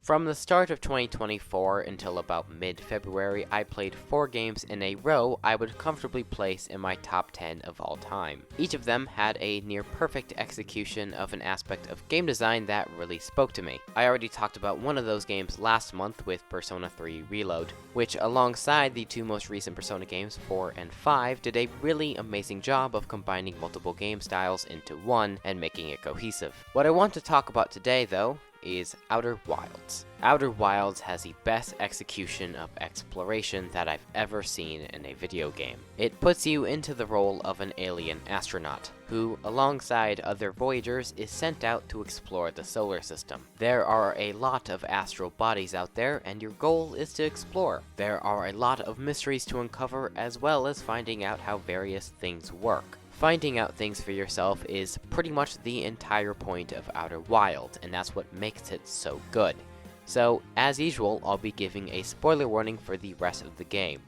From the start of 2024 until about mid-February, I played 4 games in a row I would comfortably place in my top 10 of all time. Each of them had a near-perfect execution of an aspect of game design that really spoke to me. I already talked about one of those games last month with Persona 3 Reload, which alongside the 2 most recent Persona games, 4 and 5, did a really amazing job of combining multiple game styles into one and making it cohesive. What I want to talk about today, though, is Outer Wilds. Outer Wilds has the best execution of exploration that I've ever seen in a video game. It puts you into the role of an alien astronaut, who, alongside other voyagers, is sent out to explore the solar system. There are a lot of astral bodies out there, and your goal is to explore. There are a lot of mysteries to uncover, as well as finding out how various things work. Finding out things for yourself is pretty much the entire point of Outer Wilds, and that's what makes it so good. So, as usual, I'll be giving a spoiler warning for the rest of the game.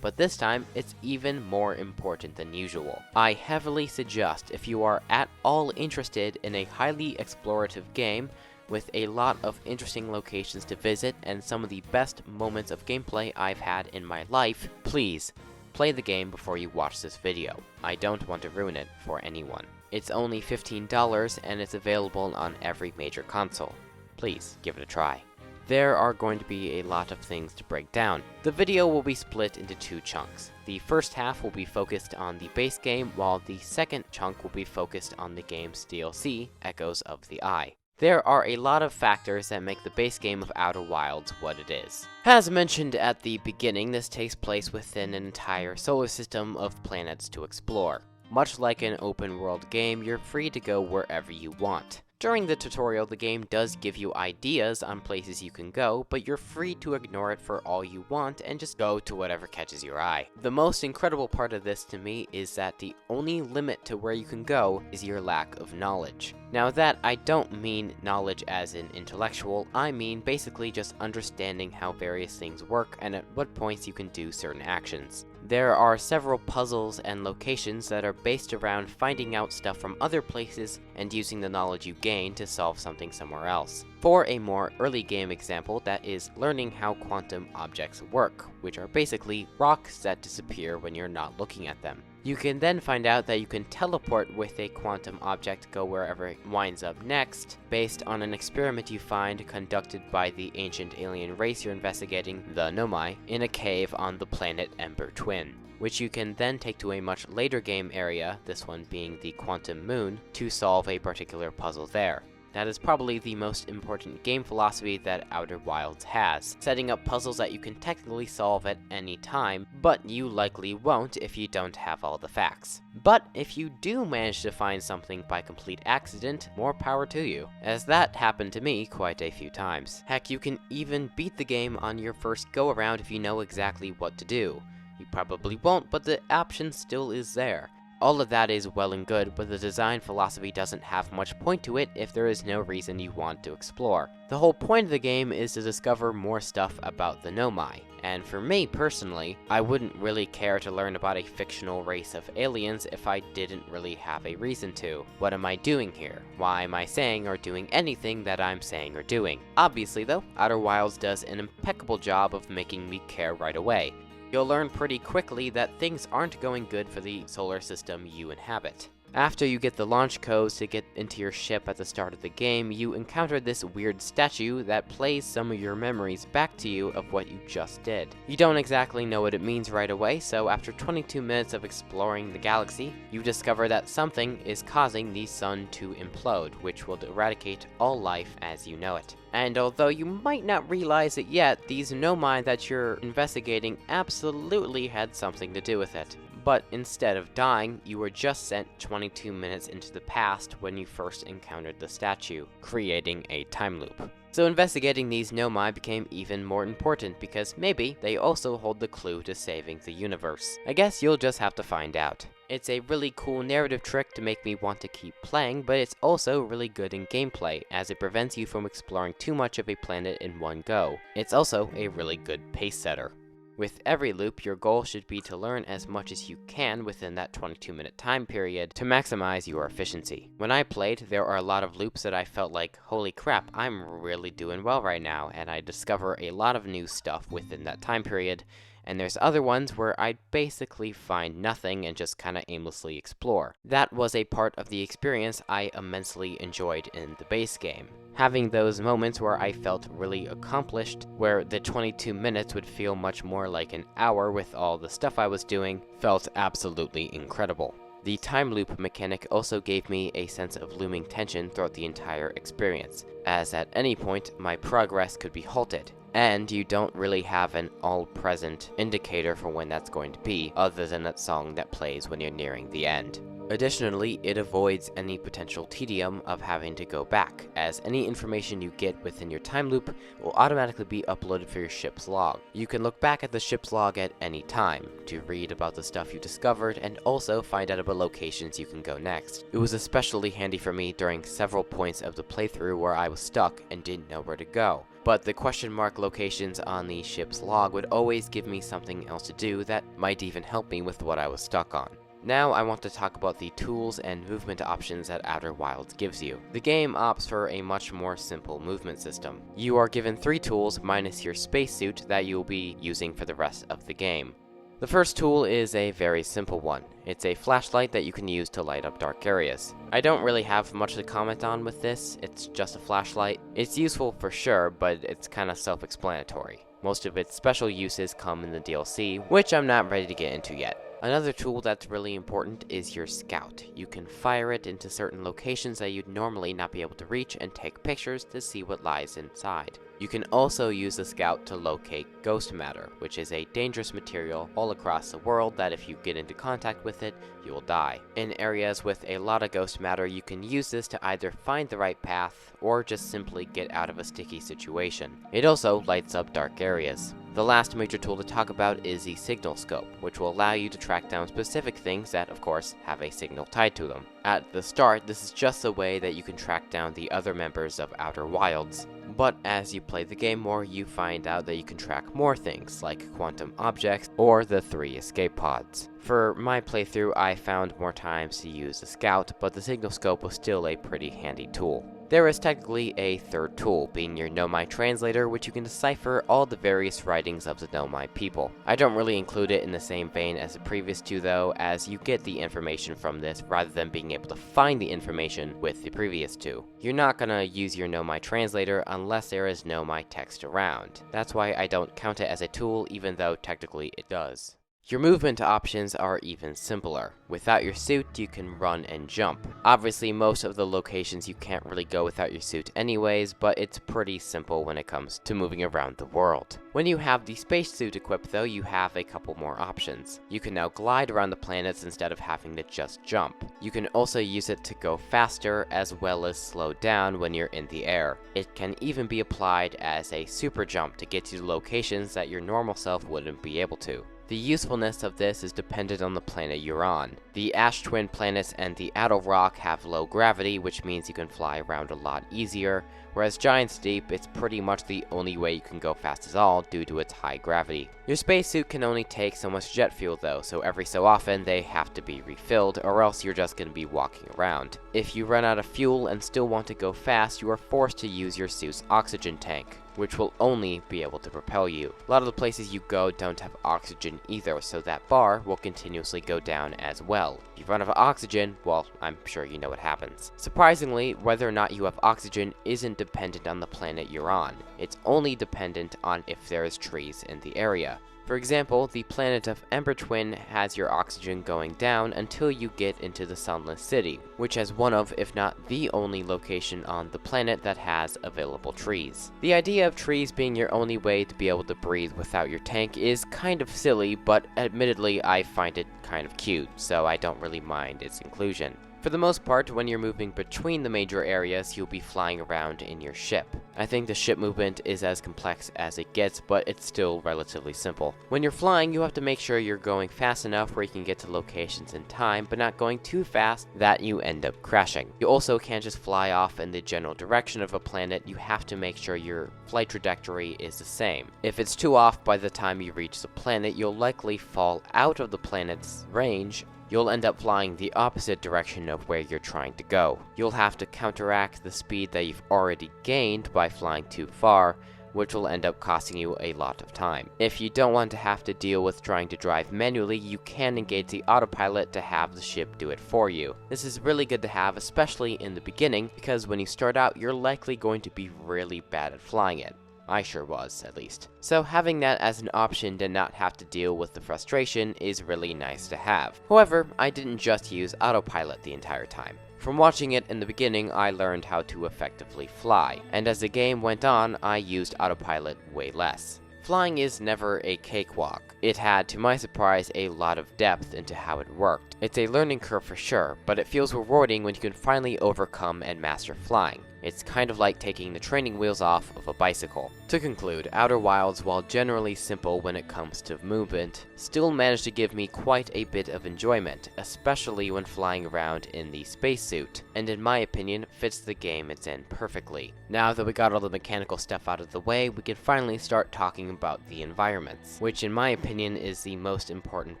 But this time, it's even more important than usual. I heavily suggest if you are at all interested in a highly explorative game with a lot of interesting locations to visit and some of the best moments of gameplay I've had in my life, please play the game before you watch this video. I don't want to ruin it for anyone. It's only $15 and it's available on every major console. Please give it a try. There are going to be a lot of things to break down. The video will be split into 2 chunks. The first half will be focused on the base game, while the second chunk will be focused on the game's DLC, Echoes of the Eye. There are a lot of factors that make the base game of Outer Wilds what it is. As mentioned at the beginning, this takes place within an entire solar system of planets to explore. Much like an open world game, you're free to go wherever you want. During the tutorial, the game does give you ideas on places you can go, but you're free to ignore it for all you want and just go to whatever catches your eye. The most incredible part of this to me is that the only limit to where you can go is your lack of knowledge. Now that I don't mean knowledge as in intellectual, I mean basically just understanding how various things work and at what points you can do certain actions. There are several puzzles and locations that are based around finding out stuff from other places and using the knowledge you gain to solve something somewhere else. For a more early game example, that is learning how quantum objects work, which are basically rocks that disappear when you're not looking at them. You can then find out that you can teleport with a quantum object, go wherever it winds up next, based on an experiment you find conducted by the ancient alien race you're investigating, the Nomai, in a cave on the planet Ember Twin, which you can then take to a much later game area, this one being the Quantum Moon, to solve a particular puzzle there. That is probably the most important game philosophy that Outer Wilds has, setting up puzzles that you can technically solve at any time, but you likely won't if you don't have all the facts. But if you do manage to find something by complete accident, more power to you, as that happened to me quite a few times. Heck, you can even beat the game on your first go-around if you know exactly what to do. You probably won't, but the option still is there. All of that is well and good, but the design philosophy doesn't have much point to it if there is no reason you want to explore. The whole point of the game is to discover more stuff about the Nomai, and for me personally, I wouldn't really care to learn about a fictional race of aliens if I didn't really have a reason to. What am I doing here? Why am I saying or doing anything that I'm saying or doing? Obviously though, Outer Wilds does an impeccable job of making me care right away. You'll learn pretty quickly that things aren't going good for the solar system you inhabit. After you get the launch codes to get into your ship at the start of the game, you encounter this weird statue that plays some of your memories back to you of what you just did. You don't exactly know what it means right away, so after 22 minutes of exploring the galaxy, you discover that something is causing the sun to implode, which will eradicate all life as you know it. And although you might not realize it yet, these Nomai that you're investigating absolutely had something to do with it. But instead of dying, you were just sent 22 minutes into the past when you first encountered the statue, creating a time loop. So investigating these Nomai became even more important because maybe they also hold the clue to saving the universe. I guess you'll just have to find out. It's a really cool narrative trick to make me want to keep playing, but it's also really good in gameplay, as it prevents you from exploring too much of a planet in one go. It's also a really good pace setter. With every loop, your goal should be to learn as much as you can within that 22-minute time period to maximize your efficiency. When I played, there are a lot of loops that I felt like, holy crap, I'm really doing well right now, and I discover a lot of new stuff within that time period. And there's other ones where I basically find nothing and just kind of aimlessly explore. That was a part of the experience I immensely enjoyed in the base game. Having those moments where I felt really accomplished, where the 22 minutes would feel much more like an hour with all the stuff I was doing, felt absolutely incredible. The time loop mechanic also gave me a sense of looming tension throughout the entire experience, as at any point my progress could be halted. And you don't really have an all-present indicator for when that's going to be, other than that song that plays when you're nearing the end. Additionally, it avoids any potential tedium of having to go back, as any information you get within your time loop will automatically be uploaded for your ship's log. You can look back at the ship's log at any time to read about the stuff you discovered and also find out about locations you can go next. It was especially handy for me during several points of the playthrough where I was stuck and didn't know where to go. But the question mark locations on the ship's log would always give me something else to do that might even help me with what I was stuck on. Now I want to talk about the tools and movement options that Outer Wilds gives you. The game opts for a much more simple movement system. You are given 3 tools minus your spacesuit that you'll be using for the rest of the game. The first tool is a very simple one. It's a flashlight that you can use to light up dark areas. I don't really have much to comment on with this, it's just a flashlight. It's useful for sure, but it's kind of self-explanatory. Most of its special uses come in the DLC, which I'm not ready to get into yet. Another tool that's really important is your scout. You can fire it into certain locations that you'd normally not be able to reach and take pictures to see what lies inside. You can also use the scout to locate ghost matter, which is a dangerous material all across the world that if you get into contact with it, you will die. In areas with a lot of ghost matter, you can use this to either find the right path or just simply get out of a sticky situation. It also lights up dark areas. The last major tool to talk about is the signal scope, which will allow you to track down specific things that, of course, have a signal tied to them. At the start, this is just a way that you can track down the other members of Outer Wilds. But as you play the game more, you find out that you can track more things, like quantum objects or the 3 escape pods. For my playthrough, I found more times to use the scout, but the signal scope was still a pretty handy tool. There is technically a third tool, being your Nomai translator, which you can decipher all the various writings of the Nomai people. I don't really include it in the same vein as the previous two though, as you get the information from this rather than being able to find the information with the previous two. You're not gonna use your Nomai translator unless there is Nomai text around. That's why I don't count it as a tool, even though technically it does. Your movement options are even simpler. Without your suit, you can run and jump. Obviously, most of the locations you can't really go without your suit anyways, but it's pretty simple when it comes to moving around the world. When you have the spacesuit equipped though, you have a couple more options. You can now glide around the planets instead of having to just jump. You can also use it to go faster as well as slow down when you're in the air. It can even be applied as a super jump to get you to locations that your normal self wouldn't be able to. The usefulness of this is dependent on the planet you're on. The Ash Twin planets and the Addle Rock have low gravity, which means you can fly around a lot easier, whereas Giant's Deep, it's pretty much the only way you can go fast at all due to its high gravity. Your spacesuit can only take so much jet fuel though, so every so often they have to be refilled, or else you're just going to be walking around. If you run out of fuel and still want to go fast, you are forced to use your suit's oxygen tank, which will only be able to propel you. A lot of the places you go don't have oxygen either, so that bar will continuously go down as well. If you run out of oxygen, well, I'm sure you know what happens. Surprisingly, whether or not you have oxygen isn't dependent on the planet you're on. It's only dependent on if there is trees in the area. For example, the planet of Ember Twin has your oxygen going down until you get into the Sunless City, which has one of, if not the only location on the planet that has available trees. The idea of trees being your only way to be able to breathe without your tank is kind of silly, but admittedly I find it kind of cute, so I don't really mind its inclusion. For the most part, when you're moving between the major areas, you'll be flying around in your ship. I think the ship movement is as complex as it gets, but it's still relatively simple. When you're flying, you have to make sure you're going fast enough where you can get to locations in time, but not going too fast that you end up crashing. You also can't just fly off in the general direction of a planet. You have to make sure your flight trajectory is the same. If it's too off by the time you reach the planet, you'll likely fall out of the planet's range. You'll end up flying the opposite direction of where you're trying to go. You'll have to counteract the speed that you've already gained by flying too far, which will end up costing you a lot of time. If you don't want to have to deal with trying to drive manually, you can engage the autopilot to have the ship do it for you. This is really good to have, especially in the beginning, because when you start out, you're likely going to be really bad at flying it. I sure was, at least. So having that as an option to not have to deal with the frustration is really nice to have. However, I didn't just use autopilot the entire time. From watching it in the beginning, I learned how to effectively fly, and as the game went on, I used autopilot way less. Flying is never a cakewalk. It had, to my surprise, a lot of depth into how it worked. It's a learning curve for sure, but it feels rewarding when you can finally overcome and master flying. It's kind of like taking the training wheels off of a bicycle. To conclude, Outer Wilds, while generally simple when it comes to movement, still managed to give me quite a bit of enjoyment, especially when flying around in the spacesuit, and in my opinion, fits the game it's in perfectly. Now that we got all the mechanical stuff out of the way, we can finally start talking about the environments, which in my opinion is the most important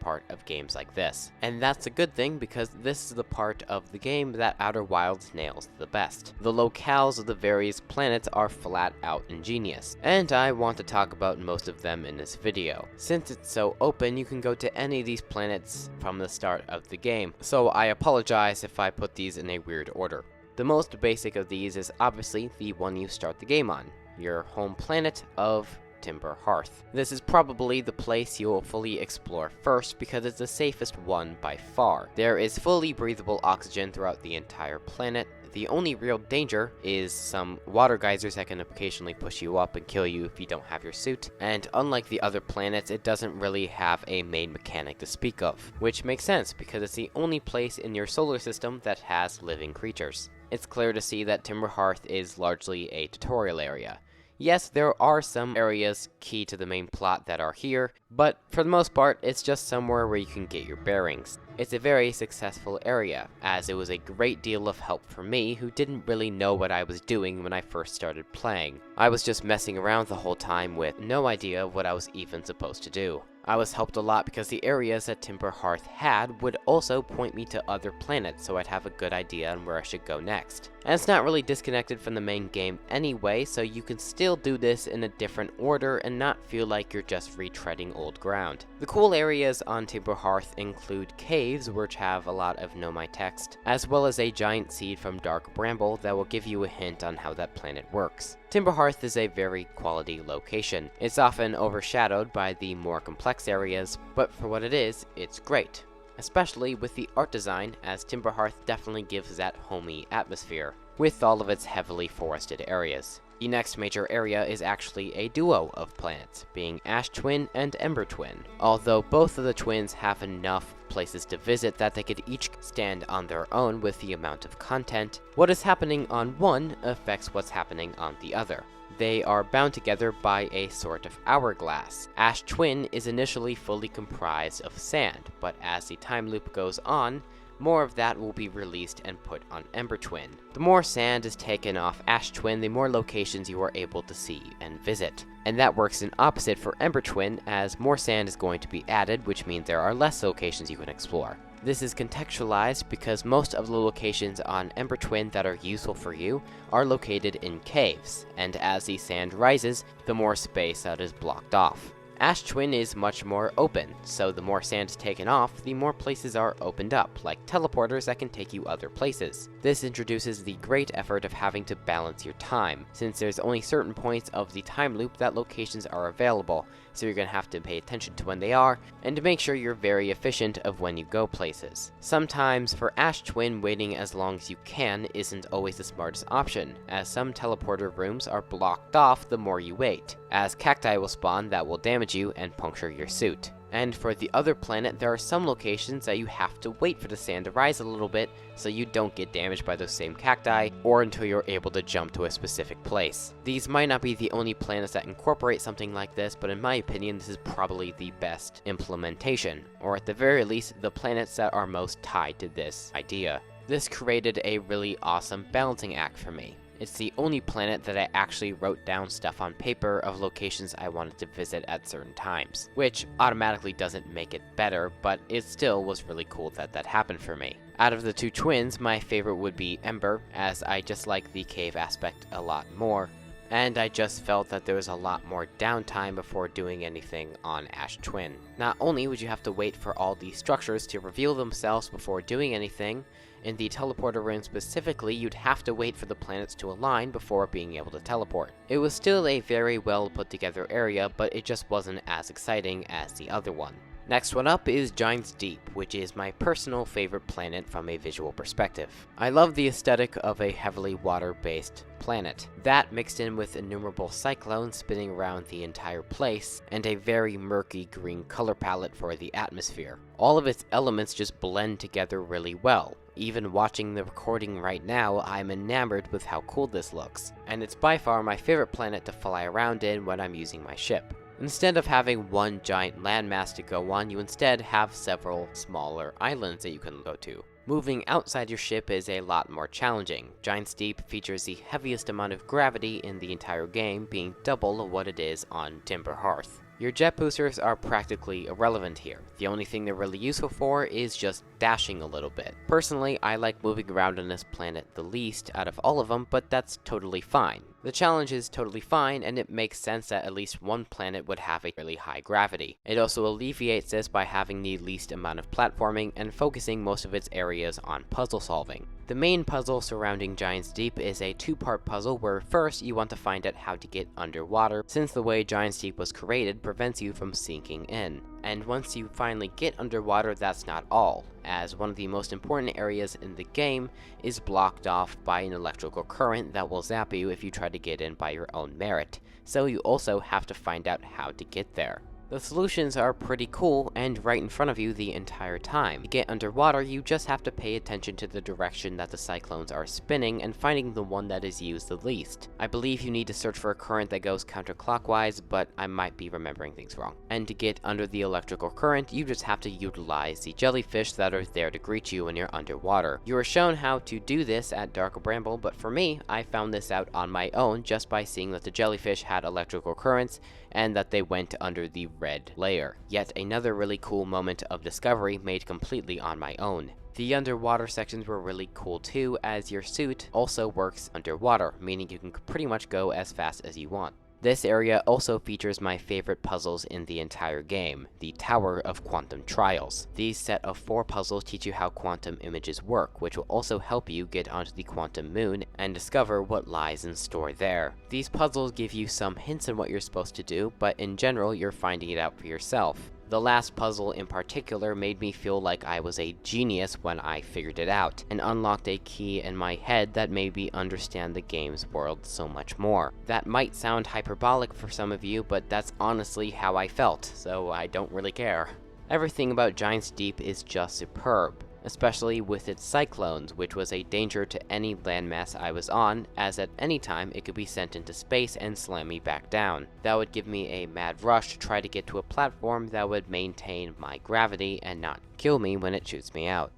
part of games like this. And that's a good thing, because this is the part of the game that Outer Wilds nails the best. The locales of the various planets are flat out ingenious, and I want to talk about most of them in this video. Since it's so open, you can go to any of these planets from the start of the game, so I apologize if I put these in a weird order. The most basic of these is obviously the one you start the game on, your home planet of Timber Hearth. This is probably the place you will fully explore first because it's the safest one by far. There is fully breathable oxygen throughout the entire planet. The only real danger is some water geysers that can occasionally push you up and kill you if you don't have your suit. And unlike the other planets, it doesn't really have a main mechanic to speak of, which makes sense because it's the only place in your solar system that has living creatures. It's clear to see that Timber Hearth is largely a tutorial area. Yes, there are some areas key to the main plot that are here, but for the most part, it's just somewhere where you can get your bearings. It's a very successful area, as it was a great deal of help for me who didn't really know what I was doing when I first started playing. I was just messing around the whole time with no idea what I was even supposed to do. I was helped a lot because the areas that Timber Hearth had would also point me to other planets, so I'd have a good idea on where I should go next. And it's not really disconnected from the main game anyway, so you can still do this in a different order and not feel like you're just retreading old ground. The cool areas on Timber Hearth include caves, which have a lot of Nomai text, as well as a giant seed from Dark Bramble that will give you a hint on how that planet works. Timber Hearth is a very quality location. It's often overshadowed by the more complex areas, but for what it is, it's great. Especially with the art design, as Timber Hearth definitely gives that homey atmosphere, with all of its heavily forested areas. The next major area is actually a duo of planets, being Ash Twin and Ember Twin. Although both of the twins have enough places to visit that they could each stand on their own with the amount of content, what is happening on one affects what's happening on the other. They are bound together by a sort of hourglass. Ash Twin is initially fully comprised of sand, but as the time loop goes on, more of that will be released and put on Ember Twin. The more sand is taken off Ash Twin, the more locations you are able to see and visit. And that works in opposite for Ember Twin, as more sand is going to be added, which means there are less locations you can explore. This is contextualized because most of the locations on Ember Twin that are useful for you are located in caves, and as the sand rises, the more space that is blocked off. Ash Twin is much more open, so the more sand is taken off, the more places are opened up, like teleporters that can take you other places. This introduces the great effort of having to balance your time, since there's only certain points of the time loop that locations are available, so you're going to have to pay attention to when they are, and to make sure you're very efficient of when you go places. Sometimes, for Ash Twin, waiting as long as you can isn't always the smartest option, as some teleporter rooms are blocked off the more you wait, as cacti will spawn that will damage you and puncture your suit. And for the other planet, there are some locations that you have to wait for the sand to rise a little bit so you don't get damaged by those same cacti, or until you're able to jump to a specific place. These might not be the only planets that incorporate something like this, but in my opinion, this is probably the best implementation, or at the very least, the planets that are most tied to this idea. This created a really awesome balancing act for me. It's the only planet that I actually wrote down stuff on paper of locations I wanted to visit at certain times, which automatically doesn't make it better, but it still was really cool that that happened for me. Out of the two twins, my favorite would be Ember, as I just like the cave aspect a lot more, and I just felt that there was a lot more downtime before doing anything on Ash Twin. Not only would you have to wait for all these structures to reveal themselves before doing anything, in the teleporter room specifically, you'd have to wait for the planets to align before being able to teleport. It was still a very well put together area, but it just wasn't as exciting as the other one. Next one up is Giant's Deep, which is my personal favorite planet from a visual perspective. I love the aesthetic of a heavily water-based planet. That mixed in with innumerable cyclones spinning around the entire place, and a very murky green color palette for the atmosphere. All of its elements just blend together really well. Even watching the recording right now, I'm enamored with how cool this looks, and it's by far my favorite planet to fly around in when I'm using my ship. Instead of having one giant landmass to go on, you instead have several smaller islands that you can go to. Moving outside your ship is a lot more challenging. Giant's Deep features the heaviest amount of gravity in the entire game, being double of what it is on Timber Hearth. Your jet boosters are practically irrelevant here. The only thing they're really useful for is just dashing a little bit. Personally, I like moving around on this planet the least out of all of them, but that's totally fine. The challenge is totally fine, and it makes sense that at least one planet would have a really high gravity. It also alleviates this by having the least amount of platforming and focusing most of its areas on puzzle solving. The main puzzle surrounding Giant's Deep is a two-part puzzle where first you want to find out how to get underwater, since the way Giant's Deep was created prevents you from sinking in. And once you finally get underwater, that's not all, as one of the most important areas in the game is blocked off by an electrical current that will zap you if you try to get in by your own merit, so you also have to find out how to get there. The solutions are pretty cool and right in front of you the entire time. To get underwater, you just have to pay attention to the direction that the cyclones are spinning and finding the one that is used the least. I believe you need to search for a current that goes counterclockwise, but I might be remembering things wrong. And to get under the electrical current, you just have to utilize the jellyfish that are there to greet you when you're underwater. You are shown how to do this at Dark Bramble, but for me, I found this out on my own just by seeing that the jellyfish had electrical currents and that they went under the red layer. Yet another really cool moment of discovery made completely on my own. The underwater sections were really cool too, as your suit also works underwater, meaning you can pretty much go as fast as you want. This area also features my favorite puzzles in the entire game, the Tower of Quantum Trials. These set of 4 puzzles teach you how quantum images work, which will also help you get onto the quantum moon and discover what lies in store there. These puzzles give you some hints on what you're supposed to do, but in general, you're finding it out for yourself. The last puzzle in particular made me feel like I was a genius when I figured it out, and unlocked a key in my head that made me understand the game's world so much more. That might sound hyperbolic for some of you, but that's honestly how I felt, so I don't really care. Everything about Giant's Deep is just superb, especially with its cyclones, which was a danger to any landmass I was on, as at any time it could be sent into space and slam me back down. That would give me a mad rush to try to get to a platform that would maintain my gravity and not kill me when it shoots me out.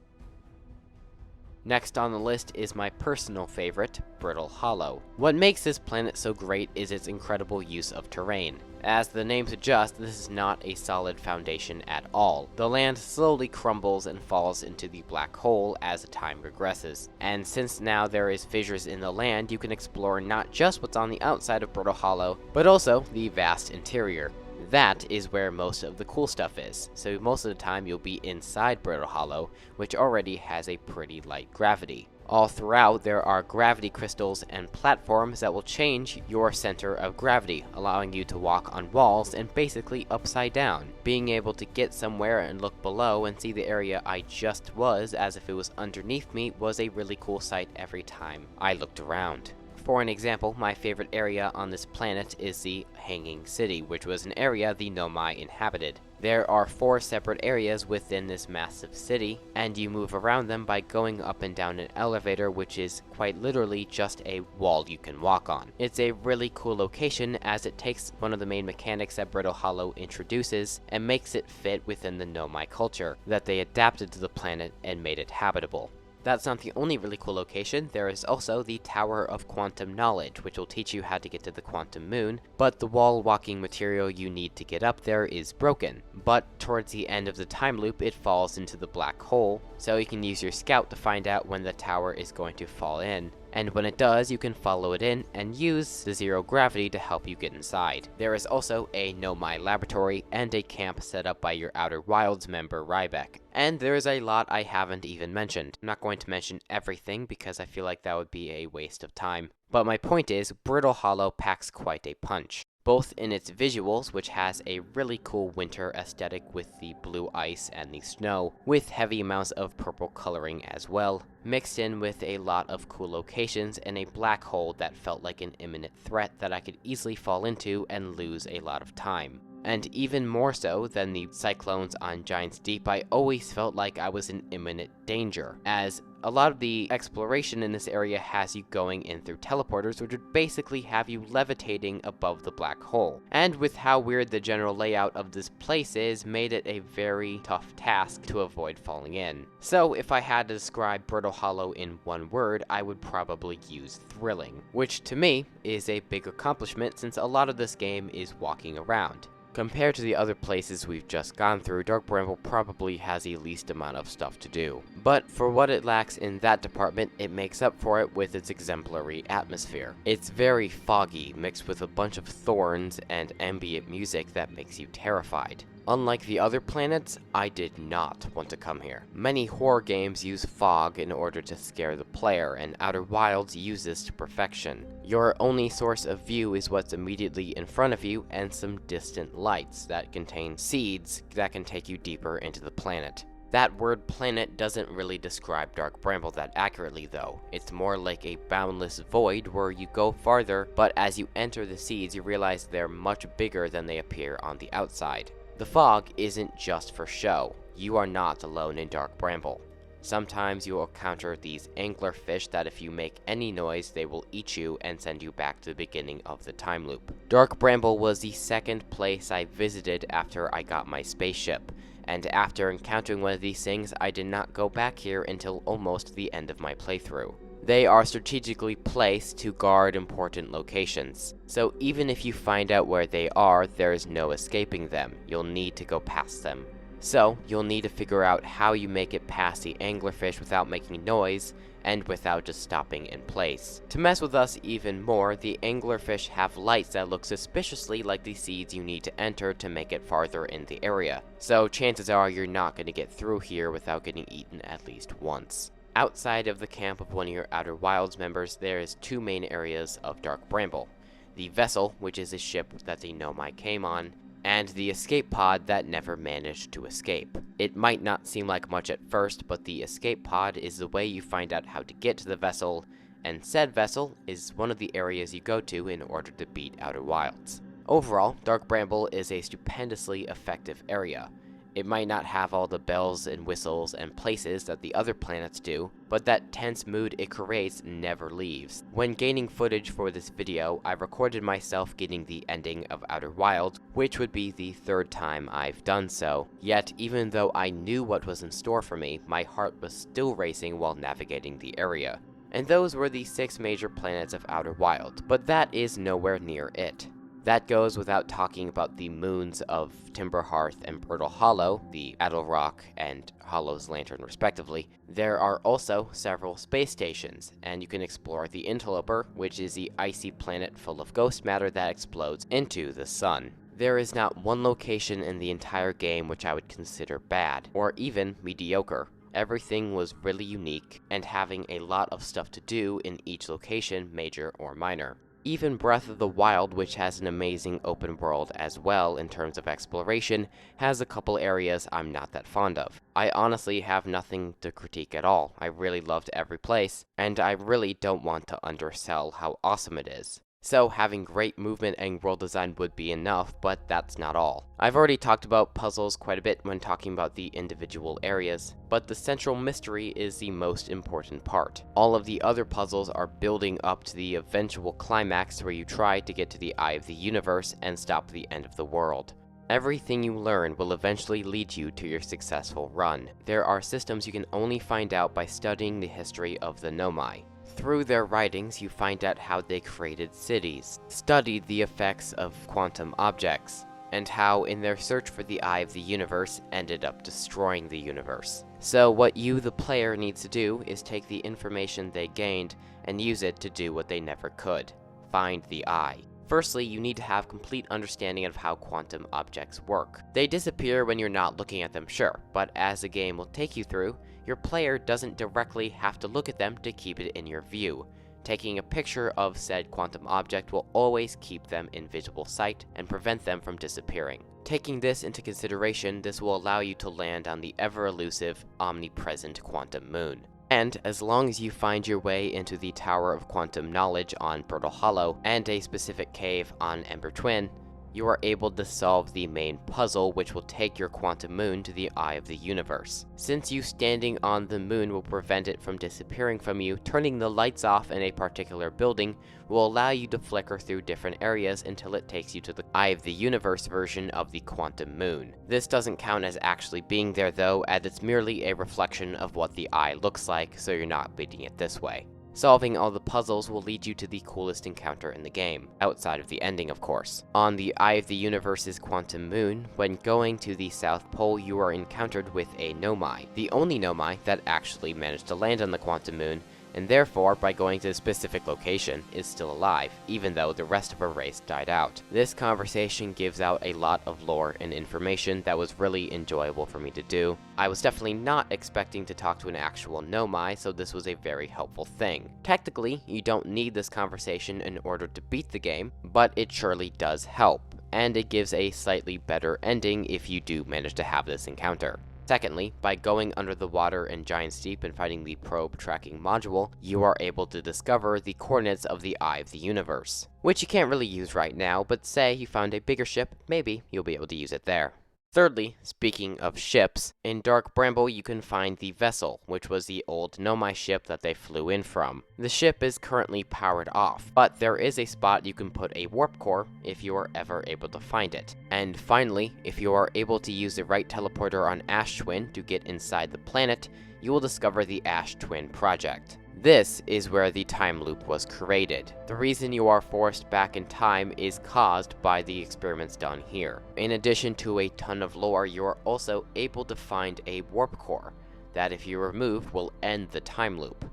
Next on the list is my personal favorite, Brittle Hollow. What makes this planet so great is its incredible use of terrain. As the name suggests, this is not a solid foundation at all. The land slowly crumbles and falls into the black hole as the time regresses. And since now there is fissures in the land, you can explore not just what's on the outside of Brittle Hollow, but also the vast interior. That is where most of the cool stuff is, so most of the time you'll be inside Brittle Hollow, which already has a pretty light gravity. All throughout, there are gravity crystals and platforms that will change your center of gravity, allowing you to walk on walls and basically upside down. Being able to get somewhere and look below and see the area I just was as if it was underneath me was a really cool sight every time I looked around. For an example, my favorite area on this planet is the Hanging City, which was an area the Nomai inhabited. There are 4 separate areas within this massive city, and you move around them by going up and down an elevator, which is quite literally just a wall you can walk on. It's a really cool location as it takes one of the main mechanics that Brittle Hollow introduces and makes it fit within the Nomai culture that they adapted to the planet and made it habitable. That's not the only really cool location. There is also the Tower of Quantum Knowledge, which will teach you how to get to the Quantum Moon, but the wall walking material you need to get up there is broken. But towards the end of the time loop, it falls into the black hole, so you can use your scout to find out when the tower is going to fall in. And when it does, you can follow it in and use the zero gravity to help you get inside. There is also a Nomai laboratory and a camp set up by your Outer Wilds member Rybeck. And there is a lot I haven't even mentioned. I'm not going to mention everything because I feel like that would be a waste of time. But my point is, Brittle Hollow packs quite a punch. Both in its visuals, which has a really cool winter aesthetic with the blue ice and the snow, with heavy amounts of purple coloring as well, mixed in with a lot of cool locations and a black hole that felt like an imminent threat that I could easily fall into and lose a lot of time. And even more so than the cyclones on Giant's Deep, I always felt like I was in imminent danger, as a lot of the exploration in this area has you going in through teleporters, which would basically have you levitating above the black hole. And with how weird the general layout of this place is, made it a very tough task to avoid falling in. So if I had to describe Brittle Hollow in one word, I would probably use thrilling, which to me is a big accomplishment since a lot of this game is walking around. Compared to the other places we've just gone through, Dark Bramble probably has the least amount of stuff to do. But for what it lacks in that department, it makes up for it with its exemplary atmosphere. It's very foggy, mixed with a bunch of thorns and ambient music that makes you terrified. Unlike the other planets, I did not want to come here. Many horror games use fog in order to scare the player, and Outer Wilds use this to perfection. Your only source of view is what's immediately in front of you and some distant lights that contain seeds that can take you deeper into the planet. That word planet doesn't really describe Dark Bramble that accurately though. It's more like a boundless void where you go farther, but as you enter the seeds you realize they're much bigger than they appear on the outside. The fog isn't just for show. You are not alone in Dark Bramble. Sometimes you will encounter these anglerfish that if you make any noise, they will eat you and send you back to the beginning of the time loop. Dark Bramble was the second place I visited after I got my spaceship, and after encountering one of these things, I did not go back here until almost the end of my playthrough. They are strategically placed to guard important locations, so even if you find out where they are, there is no escaping them. You'll need to go past them. So, you'll need to figure out how you make it past the anglerfish without making noise, and without just stopping in place. To mess with us even more, the anglerfish have lights that look suspiciously like the seeds you need to enter to make it farther in the area. So chances are you're not going to get through here without getting eaten at least once. Outside of the camp of one of your Outer Wilds members, there is 2 main areas of Dark Bramble. The vessel, which is a ship that the Nomai came on, and the escape pod that never managed to escape. It might not seem like much at first, but the escape pod is the way you find out how to get to the vessel, and said vessel is one of the areas you go to in order to beat Outer Wilds. Overall, Dark Bramble is a stupendously effective area. It might not have all the bells and whistles and places that the other planets do, but that tense mood it creates never leaves. When gaining footage for this video, I recorded myself getting the ending of Outer Wilds, which would be the 3rd time I've done so. Yet, even though I knew what was in store for me, my heart was still racing while navigating the area. And those were the 6 major planets of Outer Wilds, but that is nowhere near it. That goes without talking about the moons of Timber Hearth and Brittle Hollow, the Addle Rock and Hollow's Lantern respectively. There are also several space stations, and you can explore the Interloper, which is the icy planet full of ghost matter that explodes into the sun. There is not one location in the entire game which I would consider bad, or even mediocre. Everything was really unique, and having a lot of stuff to do in each location, major or minor. Even Breath of the Wild, which has an amazing open world as well in terms of exploration, has a couple areas I'm not that fond of. I honestly have nothing to critique at all. I really loved every place, and I really don't want to undersell how awesome it is. So having great movement and world design would be enough, but that's not all. I've already talked about puzzles quite a bit when talking about the individual areas, but the central mystery is the most important part. All of the other puzzles are building up to the eventual climax where you try to get to the eye of the universe and stop the end of the world. Everything you learn will eventually lead you to your successful run. There are systems you can only find out by studying the history of the Nomai. Through their writings, you find out how they created cities, studied the effects of quantum objects, and how, in their search for the eye of the universe, ended up destroying the universe. So what you, the player, needs to do is take the information they gained and use it to do what they never could: find the eye. Firstly, you need to have complete understanding of how quantum objects work. They disappear when you're not looking at them, sure, but as the game will take you through, your player doesn't directly have to look at them to keep it in your view. Taking a picture of said quantum object will always keep them in visible sight and prevent them from disappearing. Taking this into consideration, this will allow you to land on the ever-elusive, omnipresent quantum moon. And as long as you find your way into the Tower of Quantum Knowledge on Brittle Hollow and a specific cave on Ember Twin, you are able to solve the main puzzle, which will take your quantum moon to the eye of the universe. Since you standing on the moon will prevent it from disappearing from you, turning the lights off in a particular building will allow you to flicker through different areas until it takes you to the eye of the universe version of the quantum moon. This doesn't count as actually being there though, as it's merely a reflection of what the eye looks like, so you're not beating it this way. Solving all the puzzles will lead you to the coolest encounter in the game, outside of the ending of course. On the Eye of the Universe's quantum moon, when going to the South Pole, you are encountered with a Nomai, the only Nomai that actually managed to land on the quantum moon, and therefore, by going to a specific location, is still alive, even though the rest of her race died out. This conversation gives out a lot of lore and information that was really enjoyable for me to do. I was definitely not expecting to talk to an actual Nomai, so this was a very helpful thing. Technically, you don't need this conversation in order to beat the game, but it surely does help, and it gives a slightly better ending if you do manage to have this encounter. Secondly, by going under the water in Giant's Deep and finding the probe tracking module, you are able to discover the coordinates of the Eye of the Universe, which you can't really use right now, but say you found a bigger ship, maybe you'll be able to use it there. Thirdly, speaking of ships, in Dark Bramble you can find the vessel, which was the old Nomai ship that they flew in from. The ship is currently powered off, but there is a spot you can put a warp core if you are ever able to find it. And finally, if you are able to use the right teleporter on Ash Twin to get inside the planet, you will discover the Ash Twin project. This is where the time loop was created. The reason you are forced back in time is caused by the experiments done here. In addition to a ton of lore, you are also able to find a warp core that, if you remove, will end the time loop.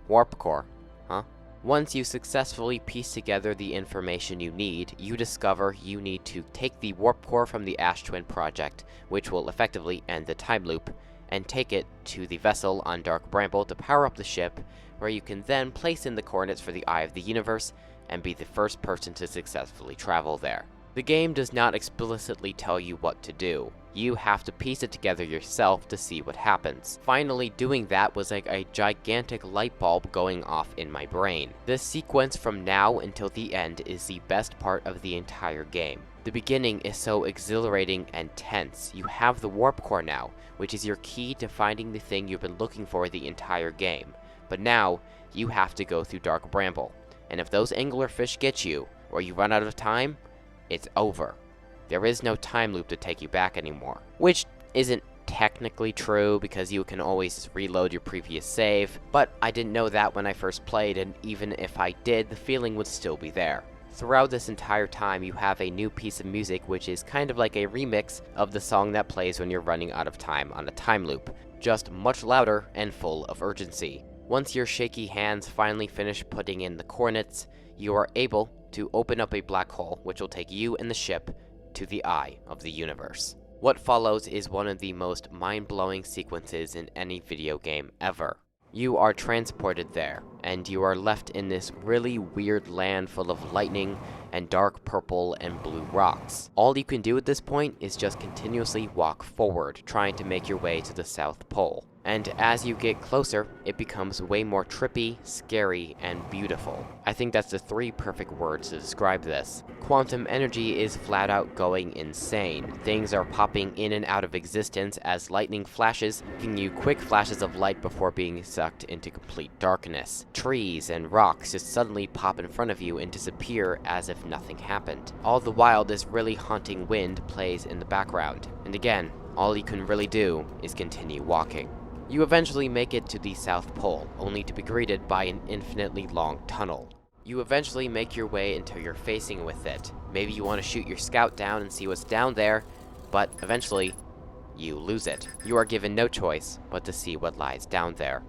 Warp core, huh? Once you successfully piece together the information you need, you discover you need to take the warp core from the Ash Twin project, which will effectively end the time loop, and take it to the vessel on Dark Bramble to power up the ship, where you can then place in the coordinates for the Eye of the Universe and be the first person to successfully travel there. The game does not explicitly tell you what to do. You have to piece it together yourself to see what happens. Finally doing that was like a gigantic light bulb going off in my brain. This sequence from now until the end is the best part of the entire game. The beginning is so exhilarating and tense. You have the warp core now, which is your key to finding the thing you've been looking for the entire game. But now, you have to go through Dark Bramble. And if those anglerfish get you, or you run out of time, it's over. There is no time loop to take you back anymore. Which isn't technically true, because you can always reload your previous save, but I didn't know that when I first played, and even if I did, the feeling would still be there. Throughout this entire time, you have a new piece of music which is kind of like a remix of the song that plays when you're running out of time on a time loop, just much louder and full of urgency. Once your shaky hands finally finish putting in the coordinates, you are able to open up a black hole which will take you and the ship to the Eye of the Universe. What follows is one of the most mind-blowing sequences in any video game ever. You are transported there, and you are left in this really weird land full of lightning and dark purple and blue rocks. All you can do at this point is just continuously walk forward, trying to make your way to the South Pole. And as you get closer, it becomes way more trippy, scary, and beautiful. I think that's the 3 perfect words to describe this. Quantum energy is flat out going insane. Things are popping in and out of existence as lightning flashes, giving you quick flashes of light before being sucked into complete darkness. Trees and rocks just suddenly pop in front of you and disappear as if nothing happened. All the while, this really haunting wind plays in the background. And again, all you can really do is continue walking. You eventually make it to the South Pole, only to be greeted by an infinitely long tunnel. You eventually make your way until you're facing with it. Maybe you want to shoot your scout down and see what's down there, but eventually, you lose it. You are given no choice but to see what lies down there.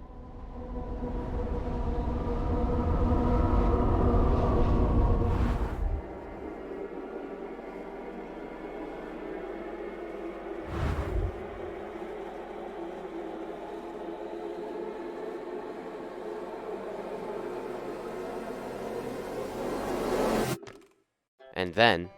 And then,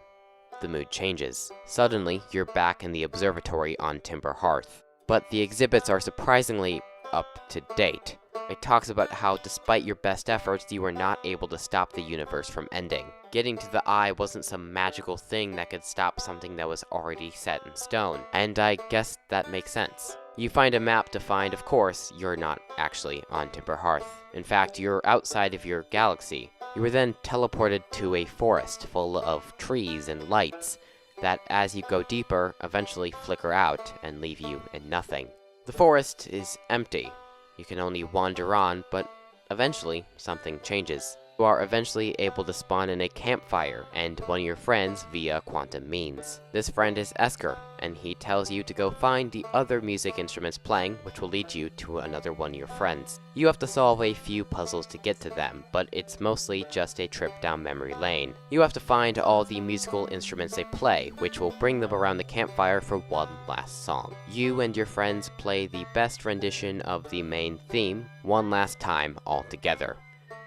the mood changes. Suddenly, you're back in the observatory on Timber Hearth. But the exhibits are surprisingly up to date. It talks about how despite your best efforts, you were not able to stop the universe from ending. Getting to the eye wasn't some magical thing that could stop something that was already set in stone. And I guess that makes sense. You find a map to find, of course, you're not actually on Timber Hearth. In fact, you're outside of your galaxy. You were then teleported to a forest full of trees and lights that, as you go deeper, eventually flicker out and leave you in nothing. The forest is empty. You can only wander on, but eventually something changes. You are eventually able to spawn in a campfire and one of your friends via quantum means. This friend is Esker, and he tells you to go find the other music instruments playing, which will lead you to another one of your friends. You have to solve a few puzzles to get to them, but it's mostly just a trip down memory lane. You have to find all the musical instruments they play, which will bring them around the campfire for one last song. You and your friends play the best rendition of the main theme one last time all together.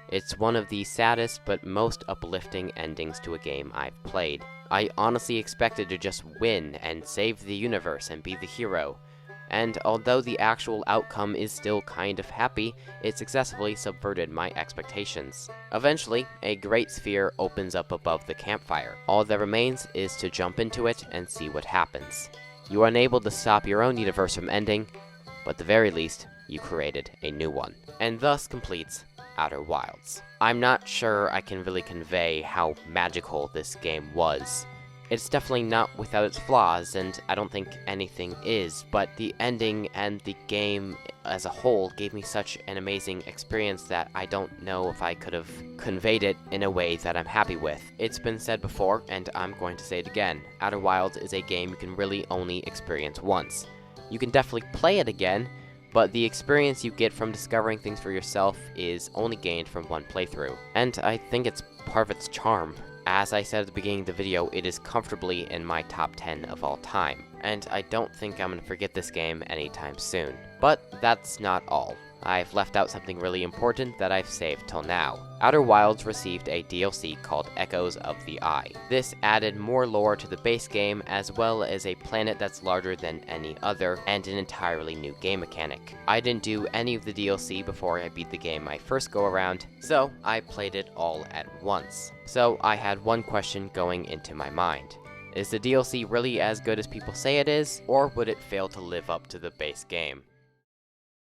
It's one of the saddest but most uplifting endings to a game I've played. I honestly expected to just win and save the universe and be the hero. And although the actual outcome is still kind of happy, it successfully subverted my expectations. Eventually, a great sphere opens up above the campfire. All that remains is to jump into it and see what happens. You are unable to stop your own universe from ending, but at the very least, you created a new one. And thus completes Outer Wilds. I'm not sure I can really convey how magical this game was. It's definitely not without its flaws, and I don't think anything is, but the ending and the game as a whole gave me such an amazing experience that I don't know if I could have conveyed it in a way that I'm happy with. It's been said before, and I'm going to say it again. Outer Wilds is a game you can really only experience once. You can definitely play it again, but the experience you get from discovering things for yourself is only gained from one playthrough. And I think it's part of its charm. As I said at the beginning of the video, it is comfortably in my top 10 of all time. And I don't think I'm gonna forget this game anytime soon. But that's not all. I've left out something really important that I've saved till now. Outer Wilds received a DLC called Echoes of the Eye. This added more lore to the base game, as well as a planet that's larger than any other, and an entirely new game mechanic. I didn't do any of the DLC before I beat the game my first go around, so I played it all at once. So I had one question going into my mind. Is the DLC really as good as people say it is, or would it fail to live up to the base game?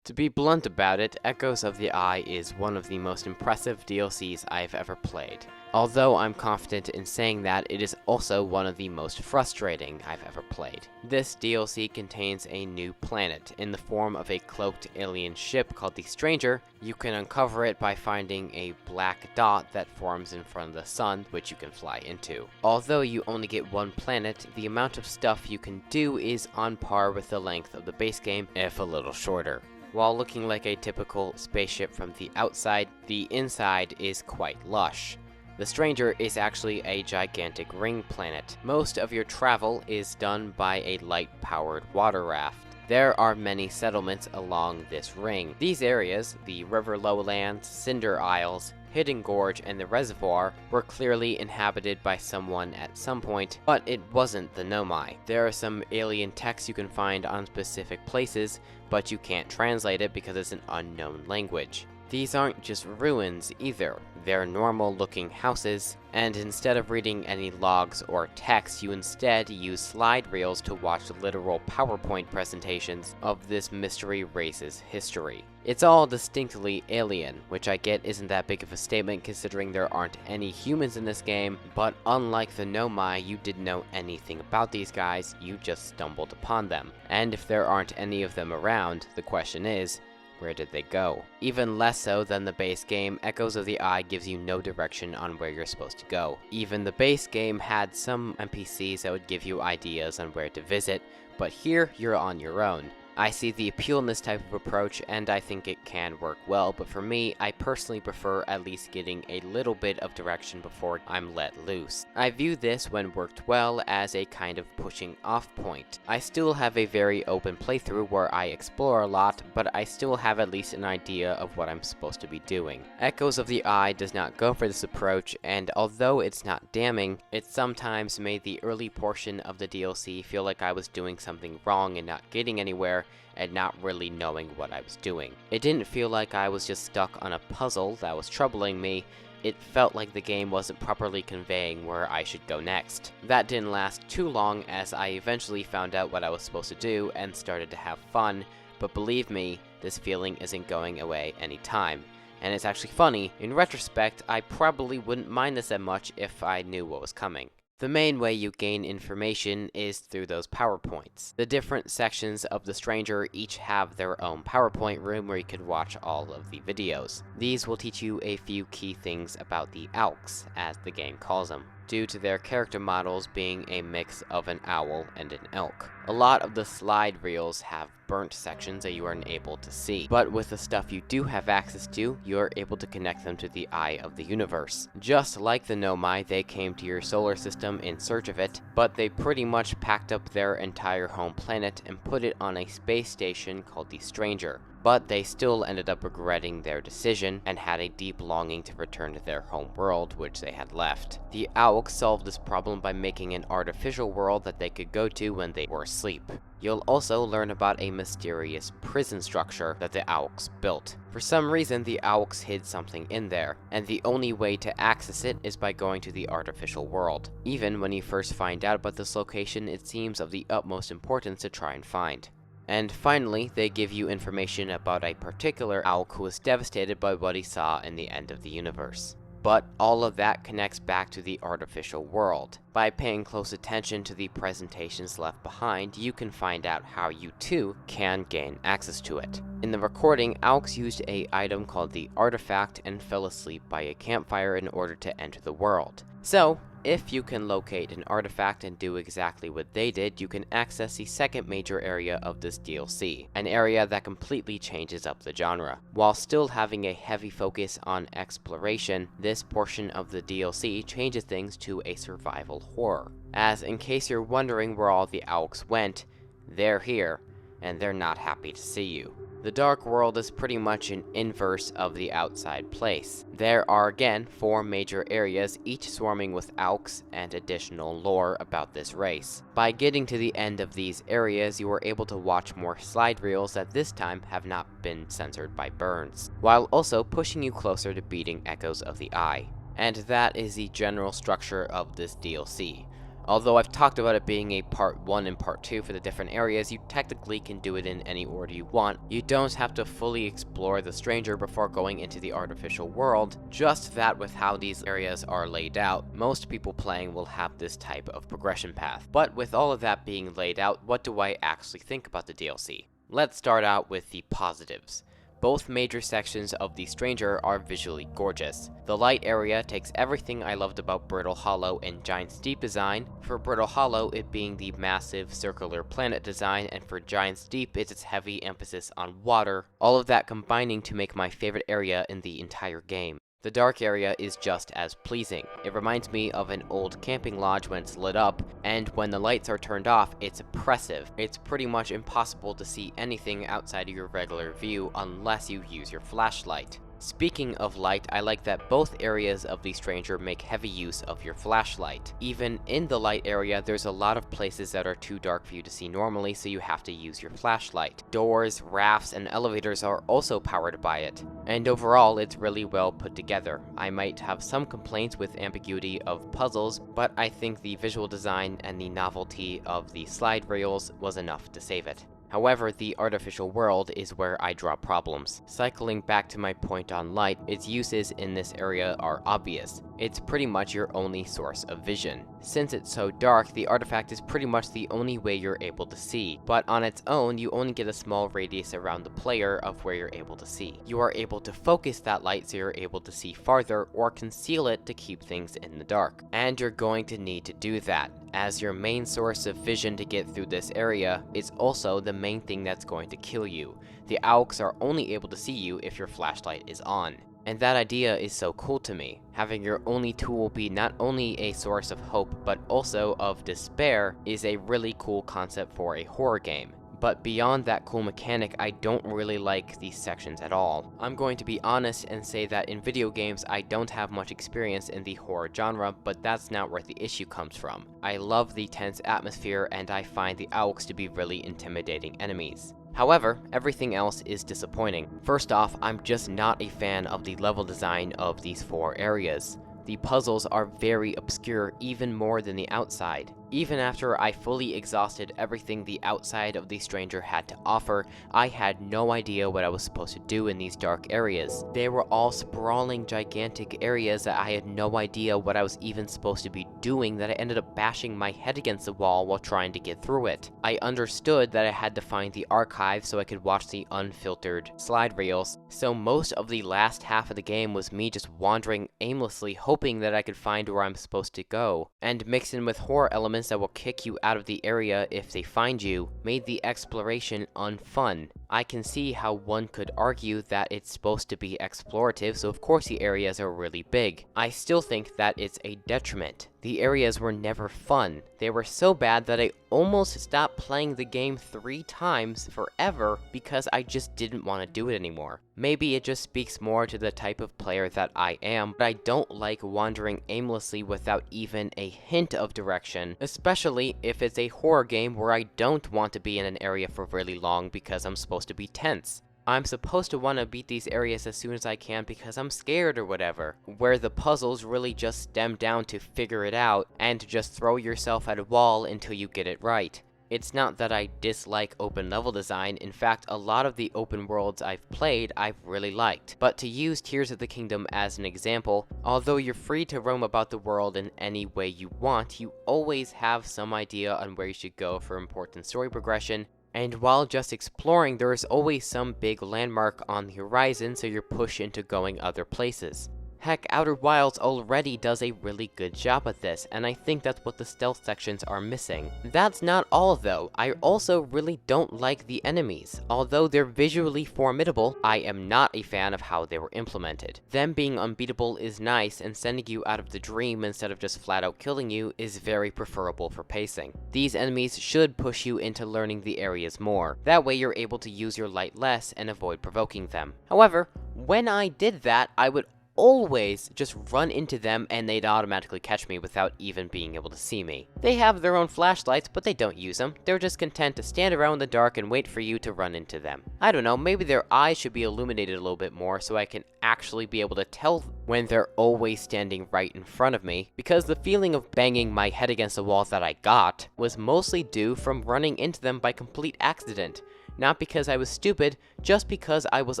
To be blunt about it, Echoes of the Eye is one of the most impressive DLCs I've ever played. Although I'm confident in saying that, it is also one of the most frustrating I've ever played. This DLC contains a new planet in the form of a cloaked alien ship called the Stranger. You can uncover it by finding a black dot that forms in front of the sun, which you can fly into. Although you only get one planet, the amount of stuff you can do is on par with the length of the base game, if a little shorter. While looking like a typical spaceship from the outside, the inside is quite lush. The Stranger is actually a gigantic ring planet. Most of your travel is done by a light-powered water raft. There are many settlements along this ring. These areas, the River Lowlands, Cinder Isles, Hidden Gorge and the Reservoir were clearly inhabited by someone at some point, but it wasn't the Nomai. There are some alien texts you can find on specific places, but you can't translate it because it's an unknown language. These aren't just ruins either, they're normal-looking houses, and instead of reading any logs or text, you instead use slide reels to watch literal PowerPoint presentations of this mystery race's history. It's all distinctly alien, which I get isn't that big of a statement considering there aren't any humans in this game, but unlike the Nomai, you didn't know anything about these guys, you just stumbled upon them. And if there aren't any of them around, the question is, where did they go? Even less so than the base game, Echoes of the Eye gives you no direction on where you're supposed to go. Even the base game had some NPCs that would give you ideas on where to visit, but here you're on your own. I see the appeal in this type of approach, and I think it can work well, but for me, I personally prefer at least getting a little bit of direction before I'm let loose. I view this, when worked well, as a kind of pushing off point. I still have a very open playthrough where I explore a lot, but I still have at least an idea of what I'm supposed to be doing. Echoes of the Eye does not go for this approach, and although it's not damning, it sometimes made the early portion of the DLC feel like I was doing something wrong and not getting anywhere, and not really knowing what I was doing. It didn't feel like I was just stuck on a puzzle that was troubling me, it felt like the game wasn't properly conveying where I should go next. That didn't last too long as I eventually found out what I was supposed to do and started to have fun, but believe me, this feeling isn't going away anytime. And it's actually funny, in retrospect, I probably wouldn't mind this that much if I knew what was coming. The main way you gain information is through those PowerPoints. The different sections of The Stranger each have their own PowerPoint room where you can watch all of the videos. These will teach you a few key things about the Alks, as the game calls them, due to their character models being a mix of an owl and an elk. A lot of the slide reels have burnt sections that you aren't able to see, but with the stuff you do have access to, you are able to connect them to the eye of the universe. Just like the Nomai, they came to your solar system in search of it, but they pretty much packed up their entire home planet and put it on a space station called the Stranger. But they still ended up regretting their decision and had a deep longing to return to their home world, which they had left. The Auks solved this problem by making an artificial world that they could go to when they were asleep. You'll also learn about a mysterious prison structure that the Auks built. For some reason, the Auks hid something in there, and the only way to access it is by going to the artificial world. Even when you first find out about this location, it seems of the utmost importance to try and find. And finally, they give you information about a particular Auk who was devastated by what he saw in the end of the universe. But all of that connects back to the artificial world. By paying close attention to the presentations left behind, you can find out how you too can gain access to it. In the recording, Auks used an item called the Artifact and fell asleep by a campfire in order to enter the world. So, if you can locate an artifact and do exactly what they did, you can access the second major area of this DLC, an area that completely changes up the genre. While still having a heavy focus on exploration, this portion of the DLC changes things to a survival horror. As in case you're wondering where all the Auks went, they're here, and they're not happy to see you. The Dark World is pretty much an inverse of the outside place. There are again 4 major areas, each swarming with Auks and additional lore about this race. By getting to the end of these areas, you are able to watch more slide reels that this time have not been censored by burns, while also pushing you closer to beating Echoes of the Eye. And that is the general structure of this DLC. Although I've talked about it being a part 1 and part 2 for the different areas, you technically can do it in any order you want. You don't have to fully explore the Stranger before going into the artificial world, just that with how these areas are laid out, most people playing will have this type of progression path. But with all of that being laid out, what do I actually think about the DLC? Let's start out with the positives. Both major sections of The Stranger are visually gorgeous. The light area takes everything I loved about Brittle Hollow and Giant's Deep design, for Brittle Hollow it being the massive circular planet design, and for Giant's Deep it's its heavy emphasis on water, all of that combining to make my favorite area in the entire game. The dark area is just as pleasing. It reminds me of an old camping lodge when it's lit up, and when the lights are turned off, it's oppressive. It's pretty much impossible to see anything outside of your regular view unless you use your flashlight. Speaking of light, I like that both areas of the Stranger make heavy use of your flashlight. Even in the light area, there's a lot of places that are too dark for you to see normally, so you have to use your flashlight. Doors, rafts, and elevators are also powered by it. And overall, it's really well put together. I might have some complaints with ambiguity of puzzles, but I think the visual design and the novelty of the slide rails was enough to save it. However, the artificial world is where I draw problems. Cycling back to my point on light, its uses in this area are obvious. It's pretty much your only source of vision. Since it's so dark, the artifact is pretty much the only way you're able to see, but on its own, you only get a small radius around the player of where you're able to see. You are able to focus that light so you're able to see farther, or conceal it to keep things in the dark. And you're going to need to do that, as your main source of vision to get through this area is also the main thing that's going to kill you. The Auks are only able to see you if your flashlight is on. And that idea is so cool to me. Having your only tool be not only a source of hope, but also of despair is a really cool concept for a horror game. But beyond that cool mechanic, I don't really like these sections at all. I'm going to be honest and say that in video games, I don't have much experience in the horror genre, but that's not where the issue comes from. I love the tense atmosphere, and I find the Auks to be really intimidating enemies. However, everything else is disappointing. First off, I'm just not a fan of the level design of these 4 areas. The puzzles are very obscure, even more than the outside. Even after I fully exhausted everything the outside of the Stranger had to offer, I had no idea what I was supposed to do in these dark areas. They were all sprawling, gigantic areas that I had no idea what I was even supposed to be doing, that I ended up bashing my head against the wall while trying to get through it. I understood that I had to find the archive so I could watch the unfiltered slide rails, so most of the last half of the game was me just wandering aimlessly, hoping that I could find where I'm supposed to go. And mixed in with horror elements that will kick you out of the area if they find you, made the exploration unfun. I can see how one could argue that it's supposed to be explorative, so of course the areas are really big. I still think that it's a detriment. The areas were never fun. They were so bad that I almost stopped playing the game 3 times forever because I just didn't want to do it anymore. Maybe it just speaks more to the type of player that I am, but I don't like wandering aimlessly without even a hint of direction, especially if it's a horror game where I don't want to be in an area for really long because I'm supposed to be tense. I'm supposed to want to beat these areas as soon as I can because I'm scared or whatever, where the puzzles really just stem down to figure it out and to just throw yourself at a wall until you get it right. It's not that I dislike open level design. In fact, a lot of the open worlds I've played, I've really liked. But to use Tears of the Kingdom as an example, although you're free to roam about the world in any way you want, you always have some idea on where you should go for important story progression. And while just exploring, there is always some big landmark on the horizon, so you're pushed into going other places. Heck, Outer Wilds already does a really good job at this, and I think that's what the stealth sections are missing. That's not all though. I also really don't like the enemies. Although they're visually formidable, I am not a fan of how they were implemented. Them being unbeatable is nice, and sending you out of the dream instead of just flat out killing you is very preferable for pacing. These enemies should push you into learning the areas more. That way you're able to use your light less and avoid provoking them. However, when I did that, I would always just run into them and they'd automatically catch me without even being able to see me. They have their own flashlights, but they don't use them. They're just content to stand around in the dark and wait for you to run into them. I don't know, maybe their eyes should be illuminated a little bit more so I can actually be able to tell when they're always standing right in front of me, because the feeling of banging my head against the wall that I got was mostly due from running into them by complete accident. Not because I was stupid, just because I was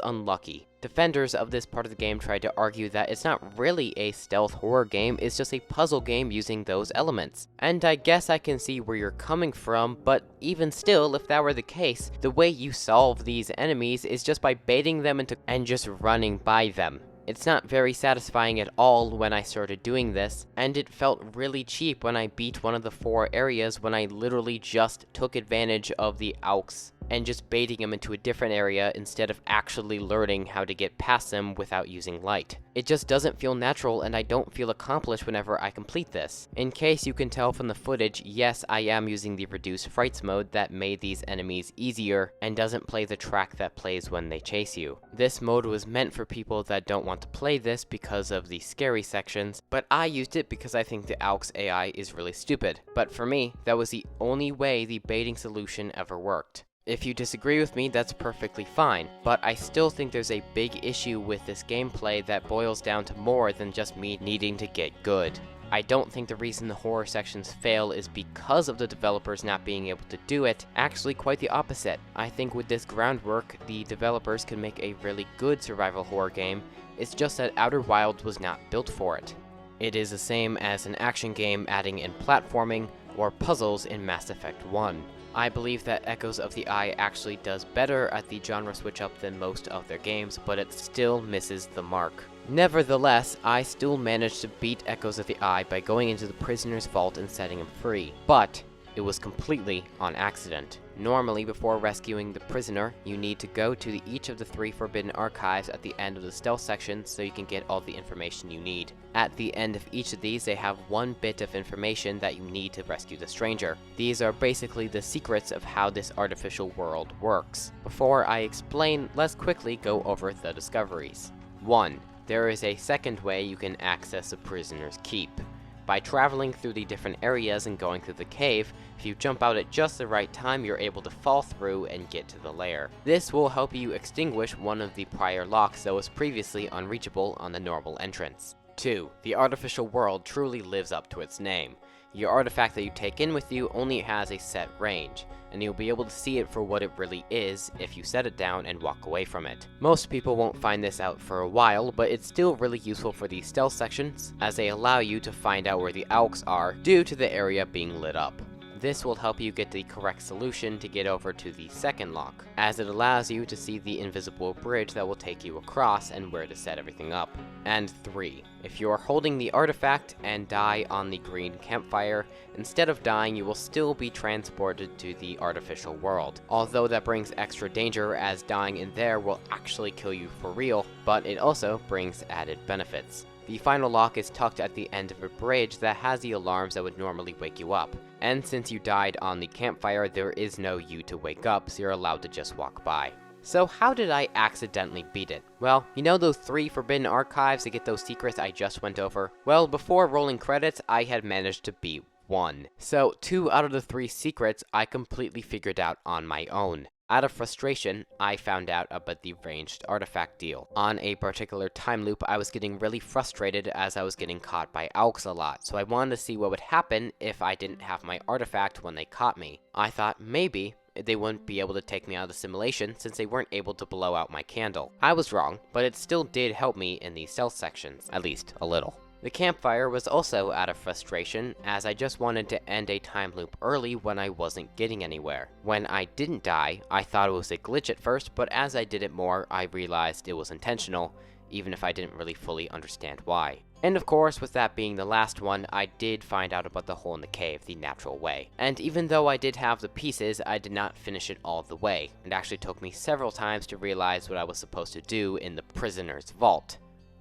unlucky. Defenders of this part of the game tried to argue that it's not really a stealth horror game, it's just a puzzle game using those elements. And I guess I can see where you're coming from, but even still, if that were the case, the way you solve these enemies is just by baiting them into and just running by them. It's not very satisfying at all when I started doing this, and it felt really cheap when I beat one of the 4 areas when I literally just took advantage of the Auks and just baiting them into a different area instead of actually learning how to get past them without using light. It just doesn't feel natural, and I don't feel accomplished whenever I complete this. In case you can tell from the footage, yes, I am using the reduced frights mode that made these enemies easier and doesn't play the track that plays when they chase you. This mode was meant for people that don't want to play this because of the scary sections, but I used it because I think the AUX AI is really stupid. But for me, that was the only way the baiting solution ever worked. If you disagree with me, that's perfectly fine, but I still think there's a big issue with this gameplay that boils down to more than just me needing to get good. I don't think the reason the horror sections fail is because of the developers not being able to do it. Actually, quite the opposite. I think with this groundwork, the developers can make a really good survival horror game. It's just that Outer Wilds was not built for it. It is the same as an action game adding in platforming or puzzles in Mass Effect 1. I believe that Echoes of the Eye actually does better at the genre switch up than most of their games, but it still misses the mark. Nevertheless, I still managed to beat Echoes of the Eye by going into the prisoner's vault and setting him free, but it was completely on accident. Normally, before rescuing the prisoner, you need to go to each of the 3 forbidden archives at the end of the stealth section so you can get all the information you need. At the end of each of these, they have one bit of information that you need to rescue the stranger. These are basically the secrets of how this artificial world works. Before I explain, let's quickly go over the discoveries. 1. There is a second way you can access the prisoner's keep. By traveling through the different areas and going through the cave, if you jump out at just the right time, you're able to fall through and get to the lair. This will help you extinguish one of the prior locks that was previously unreachable on the normal entrance. 2. The artificial world truly lives up to its name. Your artifact that you take in with you only has a set range, and you'll be able to see it for what it really is if you set it down and walk away from it. Most people won't find this out for a while, but it's still really useful for these stealth sections, as they allow you to find out where the AUX are due to the area being lit up. This will help you get the correct solution to get over to the second lock, as it allows you to see the invisible bridge that will take you across and where to set everything up. And 3. If you are holding the artifact and die on the green campfire, instead of dying, you will still be transported to the artificial world. Although that brings extra danger, as dying in there will actually kill you for real, but it also brings added benefits. The final lock is tucked at the end of a bridge that has the alarms that would normally wake you up. And since you died on the campfire, there is no you to wake up, so you're allowed to just walk by. So how did I accidentally beat it? Well, you know those 3 forbidden archives to get those secrets I just went over? Well, before rolling credits, I had managed to beat 1. So 2 out of the 3 secrets I completely figured out on my own. Out of frustration, I found out about the ranged artifact deal. On a particular time loop, I was getting really frustrated as I was getting caught by AUX a lot, so I wanted to see what would happen if I didn't have my artifact when they caught me. I thought maybe they wouldn't be able to take me out of the simulation since they weren't able to blow out my candle. I was wrong, but it still did help me in the stealth sections, at least a little. The campfire was also out of frustration, as I just wanted to end a time loop early when I wasn't getting anywhere. When I didn't die, I thought it was a glitch at first, but as I did it more, I realized it was intentional, even if I didn't really fully understand why. And of course, with that being the last one, I did find out about the hole in the cave the natural way. And even though I did have the pieces, I did not finish it all the way. It actually took me several times to realize what I was supposed to do in the prisoner's vault.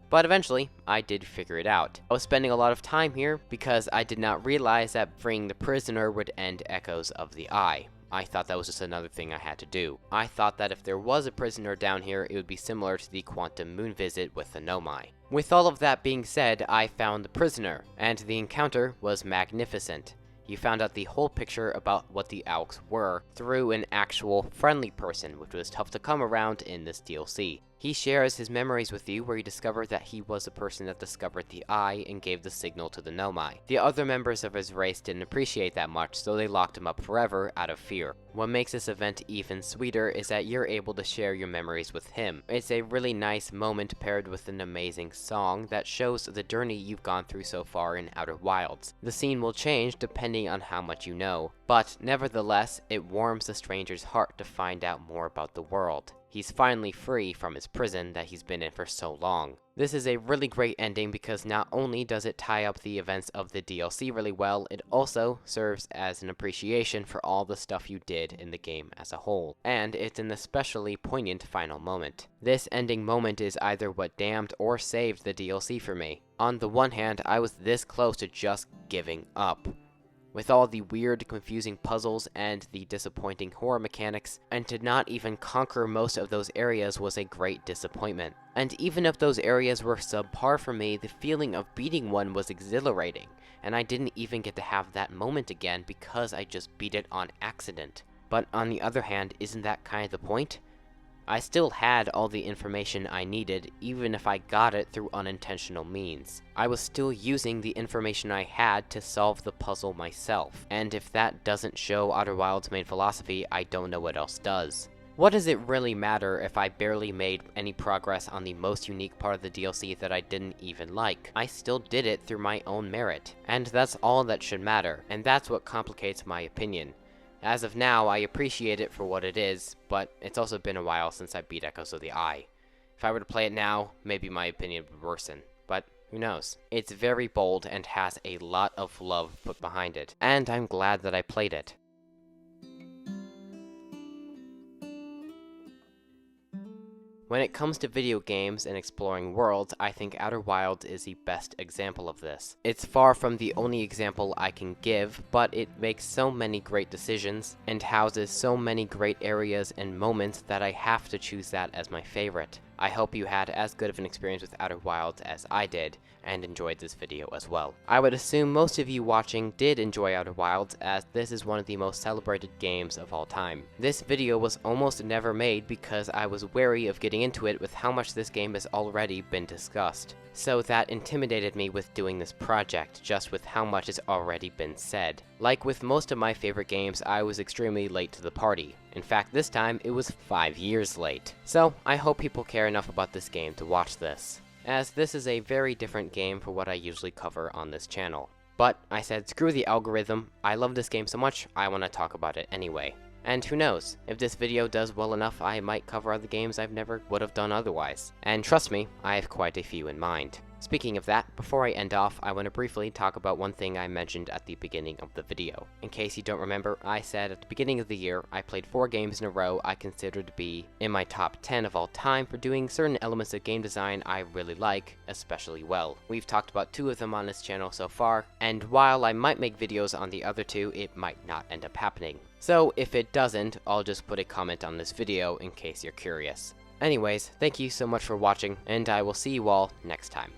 But eventually, I did figure it out. I was spending a lot of time here because I did not realize that freeing the prisoner would end Echoes of the Eye. I thought that was just another thing I had to do. I thought that if there was a prisoner down here, it would be similar to the Quantum Moon visit with the Nomai. With all of that being said, I found the prisoner, and the encounter was magnificent. You found out the whole picture about what the AUX were through an actual friendly person, which was tough to come around in this DLC. He shares his memories with you, where you discover that he was the person that discovered the eye and gave the signal to the Nomai. The other members of his race didn't appreciate that much, so they locked him up forever out of fear. What makes this event even sweeter is that you're able to share your memories with him. It's a really nice moment paired with an amazing song that shows the journey you've gone through so far in Outer Wilds. The scene will change depending on how much you know, but nevertheless, it warms the stranger's heart to find out more about the world. He's finally free from his prison that he's been in for so long. This is a really great ending because not only does it tie up the events of the DLC really well, it also serves as an appreciation for all the stuff you did in the game as a whole. And it's an especially poignant final moment. This ending moment is either what damned or saved the DLC for me. On the one hand, I was this close to just giving up. With all the weird, confusing puzzles and the disappointing horror mechanics, and to not even conquer most of those areas was a great disappointment. And even if those areas were subpar for me, the feeling of beating one was exhilarating, and I didn't even get to have that moment again because I just beat it on accident. But on the other hand, isn't that kind of the point? I still had all the information I needed, even if I got it through unintentional means. I was still using the information I had to solve the puzzle myself, and if that doesn't show Outer Wilds' main philosophy, I don't know what else does. What does it really matter if I barely made any progress on the most unique part of the DLC that I didn't even like? I still did it through my own merit, and that's all that should matter, and that's what complicates my opinion. As of now, I appreciate it for what it is, but it's also been a while since I beat Echoes of the Eye. If I were to play it now, maybe my opinion would worsen, but who knows? It's very bold and has a lot of love put behind it, and I'm glad that I played it. When it comes to video games and exploring worlds, I think Outer Wilds is the best example of this. It's far from the only example I can give, but it makes so many great decisions, and houses so many great areas and moments that I have to choose that as my favorite. I hope you had as good of an experience with Outer Wilds as I did, and enjoyed this video as well. I would assume most of you watching did enjoy Outer Wilds, as this is one of the most celebrated games of all time. This video was almost never made because I was wary of getting into it with how much this game has already been discussed. So that intimidated me with doing this project, just with how much has already been said. Like with most of my favorite games, I was extremely late to the party. In fact, this time, it was 5 years late. So, I hope people care enough about this game to watch this, as this is a very different game for what I usually cover on this channel. But, I said screw the algorithm, I love this game so much, I want to talk about it anyway. And who knows, if this video does well enough, I might cover other games I've never would have done otherwise. And trust me, I have quite a few in mind. Speaking of that, before I end off, I want to briefly talk about one thing I mentioned at the beginning of the video. In case you don't remember, I said at the beginning of the year, I played 4 games in a row I consider to be in my top 10 of all time for doing certain elements of game design I really like, especially well. We've talked about 2 of them on this channel so far, and while I might make videos on the other 2, it might not end up happening. So if it doesn't, I'll just put a comment on this video in case you're curious. Anyways, thank you so much for watching, and I will see you all next time.